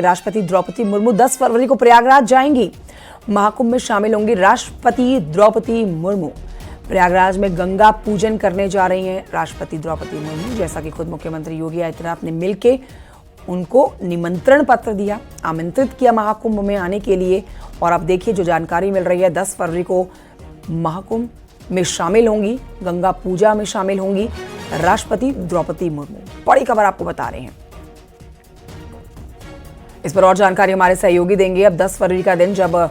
राष्ट्रपति द्रौपदी मुर्मू 10 फरवरी को प्रयागराज जाएंगी। महाकुंभ में शामिल होंगी राष्ट्रपति द्रौपदी मुर्मू। प्रयागराज में गंगा पूजन करने जा रही हैं राष्ट्रपति द्रौपदी मुर्मू। जैसा कि खुद मुख्यमंत्री योगी आदित्यनाथ ने मिलकर उनको निमंत्रण पत्र दिया, आमंत्रित किया महाकुंभ में आने के लिए। और अब देखिए जो जानकारी मिल रही है, 10 फरवरी को महाकुंभ में शामिल होंगी, गंगा पूजा में शामिल होंगी राष्ट्रपति द्रौपदी मुर्मू। बड़ी खबर आपको बता रहे हैं। इस पर और जानकारी हमारे सहयोगी देंगे। अब 10 फरवरी का दिन जब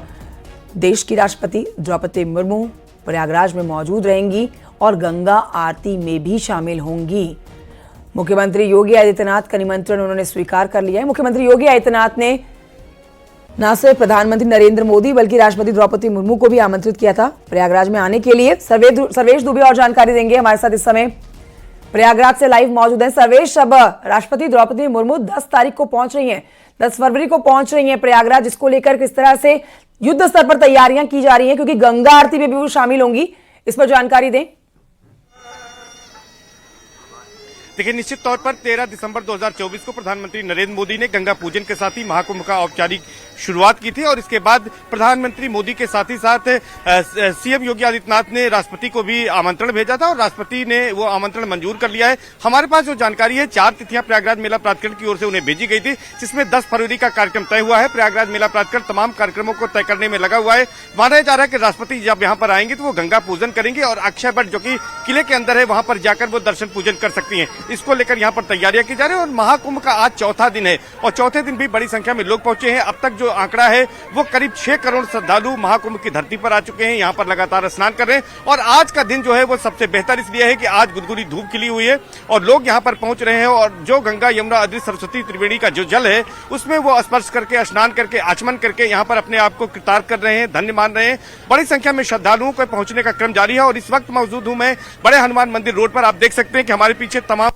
देश की राष्ट्रपति द्रौपदी मुर्मू प्रयागराज में मौजूद रहेंगी और गंगा आरती में भी शामिल होंगी। मुख्यमंत्री योगी आदित्यनाथ का निमंत्रण उन्होंने स्वीकार कर लिया है। मुख्यमंत्री योगी आदित्यनाथ ने न सिर्फ प्रधानमंत्री नरेंद्र मोदी बल्कि राष्ट्रपति द्रौपदी मुर्मू को भी आमंत्रित किया था प्रयागराज में आने के लिए। सर्वेश दुबे और जानकारी देंगे हमारे साथ। इस समय प्रयागराज से लाइव मौजूद है सर्वेश। अब राष्ट्रपति द्रौपदी मुर्मू 10 तारीख को पहुंच रही हैं, 10 फरवरी को पहुंच रही हैं प्रयागराज, जिसको लेकर किस तरह से युद्ध स्तर पर तैयारियां की जा रही हैं, क्योंकि गंगा आरती में भी वो शामिल होंगी। इस पर जानकारी दें। देखिए, निश्चित तौर पर 13 दिसंबर 2024 को प्रधानमंत्री नरेंद्र मोदी ने गंगा पूजन के साथ ही महाकुंभ का औपचारिक शुरुआत की थी और इसके बाद प्रधानमंत्री मोदी के साथ ही साथ सीएम योगी आदित्यनाथ ने राष्ट्रपति को भी आमंत्रण भेजा था और राष्ट्रपति ने वो आमंत्रण मंजूर कर लिया है। हमारे पास जो जानकारी है, 4 तिथियां प्रयागराज मेला प्राधिकरण की ओर से उन्हें भेजी गई थी, जिसमें 10 फरवरी का कार्यक्रम तय हुआ है। प्रयागराज मेला प्राधिकरण तमाम कार्यक्रमों को तय करने में लगा हुआ है। माना जा रहा है कि राष्ट्रपति जब यहाँ पर आएंगे तो वो गंगा पूजन करेंगे और अक्षय वट जो कि किले के अंदर है वहां पर जाकर वो दर्शन पूजन कर सकती है। इसको लेकर यहाँ पर तैयारियां की जा रही है और महाकुंभ का आज चौथा दिन है और चौथे दिन भी बड़ी संख्या में लोग पहुंचे हैं। अब तक जो आंकड़ा है वो करीब 6 करोड़ श्रद्धालु महाकुंभ की धरती पर आ चुके हैं, यहाँ पर लगातार स्नान कर रहे हैं। और आज का दिन जो है वो सबसे बेहतर इसलिए है कि आज गुदगुदी धूप खिली हुई है और लोग यहाँ पर पहुंच रहे हैं और जो गंगा यमुना अदृश्य सरस्वती त्रिवेणी का जो जल है उसमें वो स्पर्श करके, स्नान करके, आचमन करके यहाँ पर अपने आप को कृतार्थ कर रहे हैं, धन्य मान रहे हैं। बड़ी संख्या में श्रद्धालुओं को पहुंचने का क्रम जारी है और इस वक्त मौजूद हूं मैं बड़े हनुमान मंदिर रोड पर। आप देख सकते हैं कि हमारे पीछे तमाम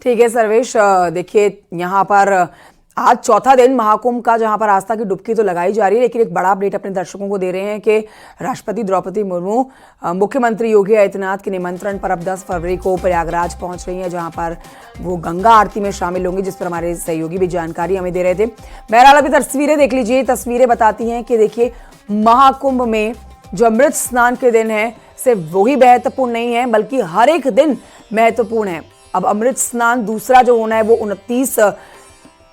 ठीक है सर्वेश, देखिए यहाँ पर आज चौथा दिन महाकुंभ का, जहां पर आस्था की डुबकी तो लगाई जा रही है, लेकिन एक बड़ा अपडेट अपने दर्शकों को दे रहे हैं कि राष्ट्रपति द्रौपदी मुर्मू मुख्यमंत्री योगी आदित्यनाथ के निमंत्रण पर अब 10 फरवरी को प्रयागराज पहुंच रही हैं, जहां पर वो गंगा आरती में शामिल होंगी, जिस पर हमारे सहयोगी भी जानकारी हमें दे रहे थे। बहरहाल अभी तस्वीरें देख लीजिए। तस्वीरें बताती हैं कि देखिए महाकुंभ में जो अमृत स्नान के दिन है सिर्फ वही महत्वपूर्ण नहीं है बल्कि हर एक दिन महत्वपूर्ण है। अब अमृत स्नान दूसरा जो होना है वो 29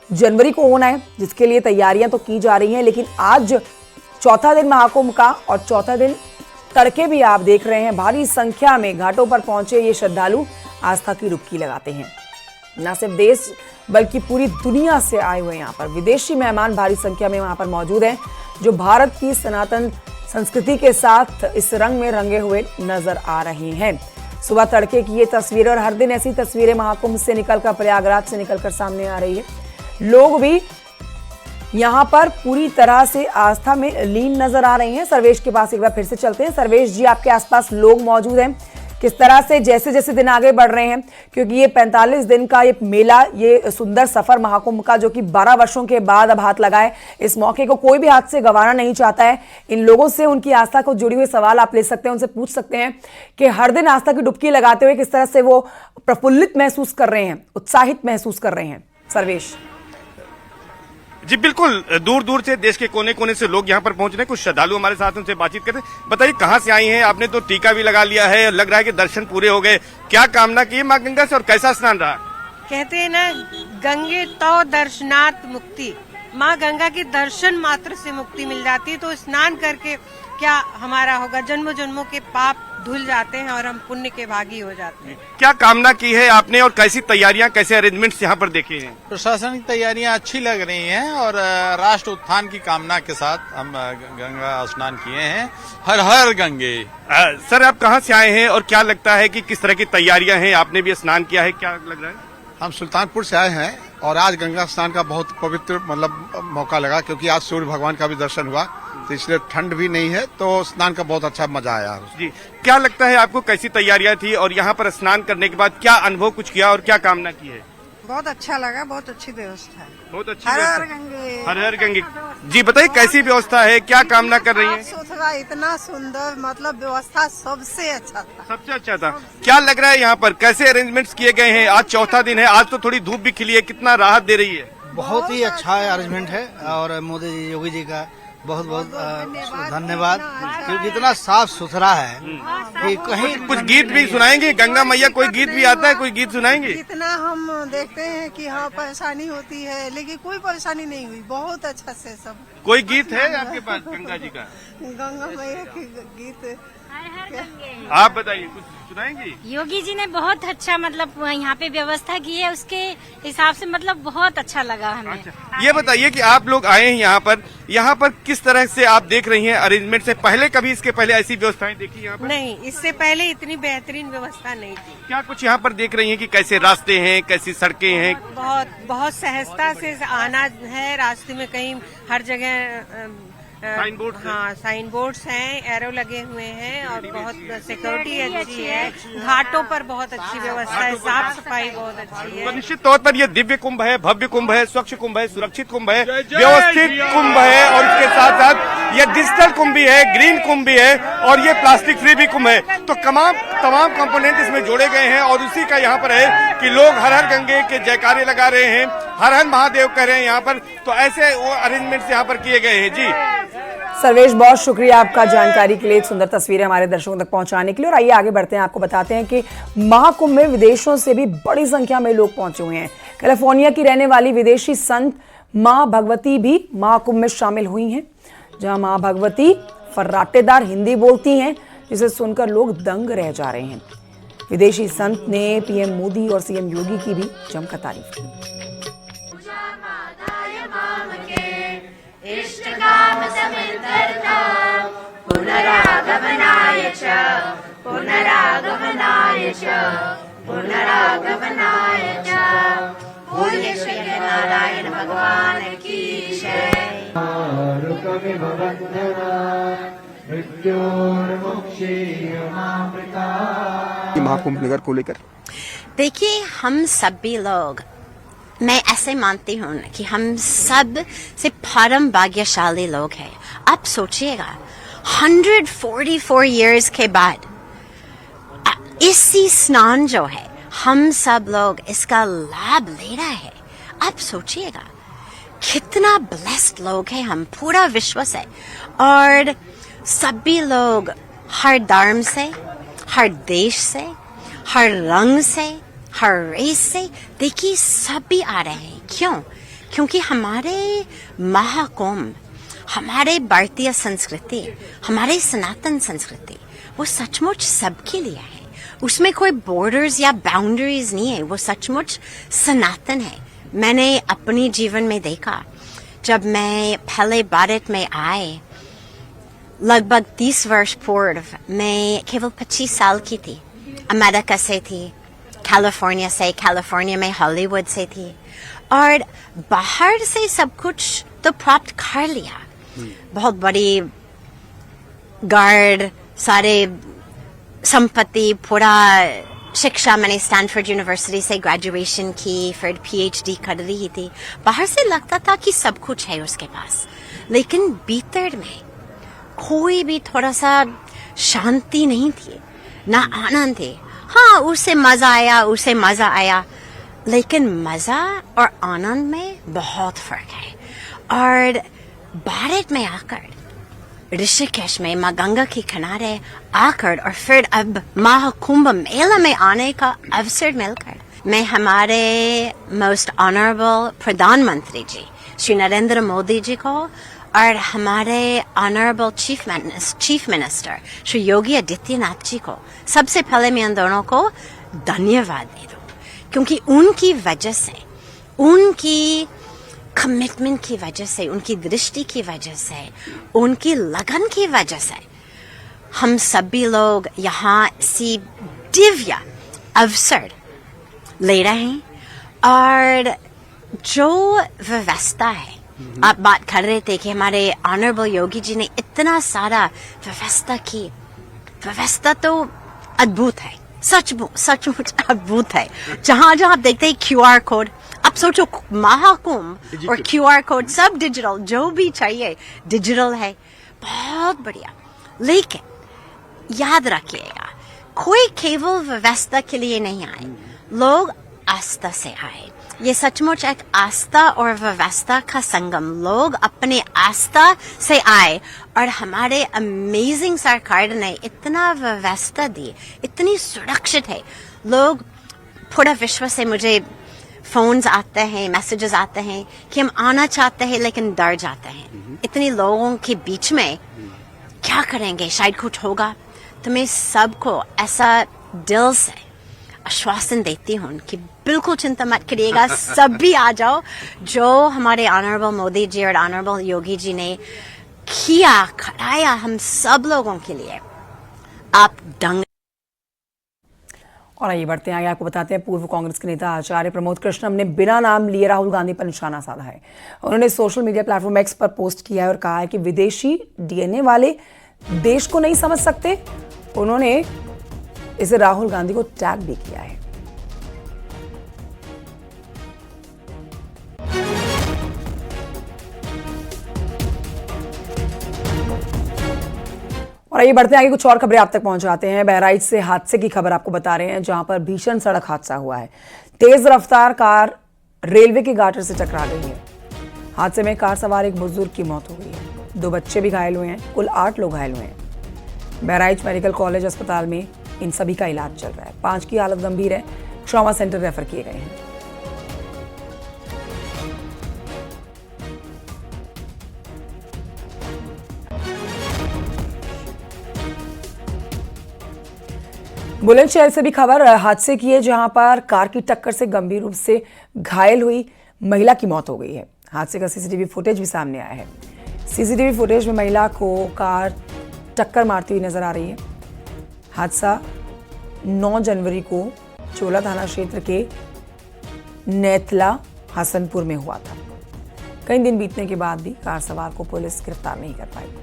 जनवरी को होना है, जिसके लिए तैयारियां तो की जा रही हैं। लेकिन आज चौथा दिन महाकुंभ का और चौथा दिन तड़के भी आप देख रहे हैं भारी संख्या में घाटों पर पहुंचे ये श्रद्धालु आस्था की डुबकी लगाते हैं। न सिर्फ देश बल्कि पूरी दुनिया से आए हुए यहाँ पर विदेशी मेहमान भारी संख्या में वहां पर मौजूद हैं, जो भारत की सनातन संस्कृति के साथ इस रंग में रंगे हुए नजर आ रहे हैं। सुबह तड़के की ये तस्वीरें और हर दिन ऐसी तस्वीरें महाकुंभ से निकलकर, प्रयागराज से निकलकर सामने आ रही है। लोग भी यहाँ पर पूरी तरह से आस्था में लीन नजर आ रहे हैं। सर्वेश के पास एक बार फिर से चलते हैं। सर्वेश जी, आपके आसपास लोग मौजूद हैं, किस तरह से जैसे जैसे दिन आगे बढ़ रहे हैं, क्योंकि ये 45 दिन का ये मेला, ये सुंदर सफर महाकुंभ का, जो कि 12 वर्षों के बाद अब हाथ लगा है, इस मौके को कोई भी हाथ से गंवाना नहीं चाहता है। इन लोगों से उनकी आस्था को जुड़ी हुए सवाल आप ले सकते हैं, उनसे पूछ सकते हैं कि हर दिन आस्था की डुबकी लगाते हुए किस तरह से वो प्रफुल्लित महसूस कर रहे हैं, उत्साहित महसूस कर रहे हैं। सर्वेश जी, बिल्कुल दूर दूर से, देश के कोने कोने से लोग यहाँ पर पहुंच रहे हैं। कुछ श्रद्धालु हमारे साथ, उनसे बातचीत करते हैं। बताइए कहाँ से आई हैं? आपने तो टीका भी लगा लिया है, लग रहा है कि दर्शन पूरे हो गए। क्या कामना की माँ गंगा से और कैसा स्नान रहा? कहते हैं ना, गंगे तो दर्शनात् मुक्ति, माँ गंगा के दर्शन मात्र से मुक्ति मिल जाती है। तो स्नान करके क्या हमारा होगा, जन्मों जन्मों के पाप धुल जाते हैं और हम पुण्य के भागी हो जाते हैं। क्या कामना की है आपने और कैसी तैयारियां, कैसे अरेंजमेंट्स यहाँ पर देखे हैं? प्रशासनिक तैयारियां अच्छी लग रही हैं और राष्ट्र उत्थान की कामना के साथ हम गंगा स्नान किए हैं। हर हर गंगे। सर, आप कहाँ से आए हैं और क्या लगता है कि किस तरह की तैयारियां हैं? आपने भी स्नान किया है, क्या लग रहा है? हम सुल्तानपुर से आए हैं और आज गंगा स्नान का बहुत पवित्र मौका लगा, क्योंकि आज सूर्य भगवान का भी दर्शन हुआ, तो इसलिए ठंड भी नहीं है, तो स्नान का बहुत अच्छा मजा आया जी। क्या लगता है आपको, कैसी तैयारियां थी और यहाँ पर स्नान करने के बाद क्या अनुभव कुछ किया और क्या कामना की है? बहुत अच्छा लगा, बहुत अच्छी व्यवस्था है। बहुत अच्छी हर व्यवस्था। हर गंगे। हर हर गंगे। जी बताइए कैसी व्यवस्था है, क्या कामना कर रही है? साफ सुथरा, इतना सुंदर, मतलब व्यवस्था सबसे अच्छा था। सबसे अच्छा था। क्या लग रहा है यहाँ पर कैसे अरेंजमेंट्स किए गए हैं? आज चौथा दिन है, आज तो थोड़ी धूप भी खिली है, कितना राहत दे रही है? बहुत ही अच्छा अरेंजमेंट है और मोदी जी, योगी जी का बहुत बहुत धन्यवाद, क्योंकि इतना साफ सुथरा है कि कहीं कुछ गीत भी सुनाएंगे? गंगा मैया कोई गीत भी आता है, कोई गीत सुनाएंगे? जितना हम देखते हैं कि हाँ परेशानी होती है, लेकिन कोई परेशानी नहीं हुई, बहुत अच्छा से सब। कोई गीत है आपके पास गंगा जी का? गंगा मैया की गीत आप बताइए, कुछ सुनाएंगी? योगी जी ने बहुत अच्छा मतलब यहाँ पे व्यवस्था की है, उसके हिसाब से मतलब बहुत अच्छा लगा हमें। अच्छा, ये बताइए कि आप लोग आए हैं यहाँ पर किस तरह से आप देख रही हैं अरेंजमेंट से पहले? कभी इसके पहले ऐसी व्यवस्थाएं देखी यहाँ पर? नहीं, इससे पहले इतनी बेहतरीन व्यवस्था नहीं थी। क्या कुछ यहाँ पर देख रही हैं कि कैसे रास्ते हैं, कैसी सड़कें हैं? बहुत सहजता से आना है रास्ते में, कहीं हर जगह साइन बोर्ड, हाँ साइन बोर्ड्स हैं, एरो लगे हुए हैं और बहुत सिक्योरिटी अच्छी है। घाटों पर बहुत अच्छी व्यवस्था है, साफ सफाई बहुत अच्छी तो है। निश्चित तौर पर ये दिव्य कुंभ है, भव्य कुंभ है, स्वच्छ कुंभ है, सुरक्षित कुंभ है, व्यवस्थित कुंभ है और इसके साथ साथ ये डिजिटल कुंभ भी है, ग्रीन कुंभ भी है और ये प्लास्टिक फ्री भी कुंभ है। तो तमाम कंपोनेंट इसमें जोड़े गए हैं और उसी का यहाँ पर है कि लोग हर हर गंगे के जयकारे लगा रहे हैं, हर हर महादेव कह रहे हैं यहाँ पर। तो ऐसे वो अरेंजमेंट यहाँ पर किए गए हैं। जी सर्वेश, बहुत शुक्रिया आपका जानकारी के लिए, एक सुंदर तस्वीरें हमारे दर्शकों तक पहुंचाने के लिए। और आइए आगे बढ़ते हैं, आपको बताते हैं कि महाकुंभ में विदेशों से भी बड़ी संख्या में लोग पहुंचे हुए हैं। कैलिफोर्निया की रहने वाली विदेशी संत मां भगवती भी महाकुंभ में शामिल हुई हैं, जहां मां भगवती फर्राटेदार हिंदी बोलती हैं, जिसे सुनकर लोग दंग रह जा रहे हैं। विदेशी संत ने पीएम मोदी और सीएम योगी की भी जमकर तारीफ की। पुनरागमनाय च पुनरागमनाय च पुनरागमनाय च बोलिए श्री नारायण भगवान की जय। महाकुंभ नगर को लेकर देखिए, हम सभी लोग, मैं ऐसे मानती हूँ कि हम सब से परम भाग्यशाली लोग हैं। आप सोचिएगा 144 years के बाद इसी स्नान जो है, हम सब लोग इसका लाभ ले रहे हैं। आप सोचिएगा कितना ब्लेस्ड लोग हैं हम, पूरा विश्व से। और सभी लोग हर धर्म से, हर देश से, हर रंग से, हर रेस से, देखिए सभी आ रहे हैं। क्यों? क्योंकि हमारे महाकुंभ, हमारे भारतीय संस्कृति, हमारे सनातन संस्कृति, वो सचमुच सबके लिए है। उसमें कोई बॉर्डर्स या बाउंड्रीज नहीं है, वो सचमुच सनातन है। मैंने अपने जीवन में देखा, जब मैं पहले भारत में आए, लगभग 30 वर्ष पूर्व, मैं केवल 25 साल की थी। अमेरिका से थी, कैलिफोर्निया से, कैलिफोर्निया में हॉलीवुड से थी, और बाहर से सब कुछ तो प्राप्त कर लिया। बहुत बड़ी गार्ड, सारे संपत्ति, पूरा शिक्षा, मैंने स्टैनफोर्ड यूनिवर्सिटी से ग्रेजुएशन की, फिर पीएचडी कर रही थी। बाहर से लगता था कि सब कुछ है उसके पास, लेकिन भीतर में कोई भी थोड़ा सा शांति नहीं थी, ना आनंद थे। हाँ, उसे मजा आया, लेकिन मजा और आनंद में बहुत फर्क है। और भारत में आकर, ऋषिकेश में माँ गंगा के किनारे आकर, और फिर अब महाकुंभ मेला में आने का अवसर मिलकर, मैं हमारे मोस्ट ऑनरेबल प्रधानमंत्री जी श्री नरेंद्र मोदी जी को और हमारे honourable chief minister Shri Yogi Adityanath ji को सबसे पहले मैं उन दोनों को धन्यवाद दे दूं, क्योंकि उनकी वजह से, उनकी कमिटमेंट की वजह से, उनकी दृष्टि की वजह से, उनकी लगन की वजह से हम सभी लोग यहाँ से दिव्य अवसर ले रहे हैं। और जो व्यवस्था है, आप बात कर रहे थे कि हमारे ऑनरेबल योगी जी ने इतना सारा व्यवस्था की, व्यवस्था तो अद्भुत है, सचमुच अद्भुत है। जहाँ आप देखते हैं QR कोड, अब सोचो महाकुंभ और QR कोड सब डिजिटल, जो भी चाहिए डिजिटल है, बहुत बढ़िया। लेकिन याद रखिएगा, कोई केवल व्यवस्था के लिए नहीं आए, लोग आस्था से आए। ये सचमुच एक आस्था और व्यवस्था का संगम। लोग अपने आस्था से आए और हमारे अमेजिंग सरकार ने इतना व्यवस्था दी, इतनी सुरक्षित है। लोग पूरा विश्व से मुझे फोन्स आते हैं, मैसेजेस आते हैं कि हम आना चाहते हैं लेकिन डर जाते हैं। इतने लोगों के बीच में क्या करेंगे, शायद कुछ होगा। तो मैं सबको ऐसा दिल से आश्वासन देती हूँ कि बिल्कुल चिंता मत करिएगा, सब भी आ जाओ। जो हमारे ऑनरेबल मोदी जी और ऑनरेबल योगी जी ने किया, कराया हम सब लोगों के लिए, आप दंग। और आइए बढ़ते हैं आगे, आपको बताते हैं पूर्व कांग्रेस के नेता आचार्य प्रमोद कृष्णम ने बिना नाम लिए राहुल गांधी पर निशाना साधा है। उन्होंने सोशल मीडिया प्लेटफॉर्म एक्स पर पोस्ट किया है और कहा है कि विदेशी डीएनए वाले देश को नहीं समझ सकते। उन्होंने इसे राहुल गांधी को टैग भी किया है। और आइए बढ़ते हैं आगे, कुछ और खबरें आप तक पहुंचाते हैं। बहराइच से हादसे की खबर आपको बता रहे हैं, जहां पर भीषण सड़क हादसा हुआ है। तेज रफ्तार कार रेलवे के गार्टर से टकरा गई है। हादसे में कार सवार एक बुजुर्ग की मौत हो गई है, 2 बच्चे भी घायल हुए हैं, कुल 8 लोग घायल हुए हैं। बहराइच मेडिकल कॉलेज अस्पताल में इन सभी का इलाज चल रहा है। 5 की हालत गंभीर है, ट्रॉमा सेंटर रेफर किए गए हैं। बुलंदशहर से भी खबर हादसे की है, जहां पर कार की टक्कर से गंभीर रूप से घायल हुई महिला की मौत हो गई है। हादसे का सीसीटीवी फुटेज भी सामने आया है। सीसीटीवी फुटेज में महिला को कार टक्कर मारती हुई नजर आ रही है। हादसा 9 जनवरी को चोला थाना क्षेत्र के नेतला हसनपुर में हुआ था। कई दिन बीतने के बाद भी कार सवार को पुलिस गिरफ्तार नहीं कर पाई।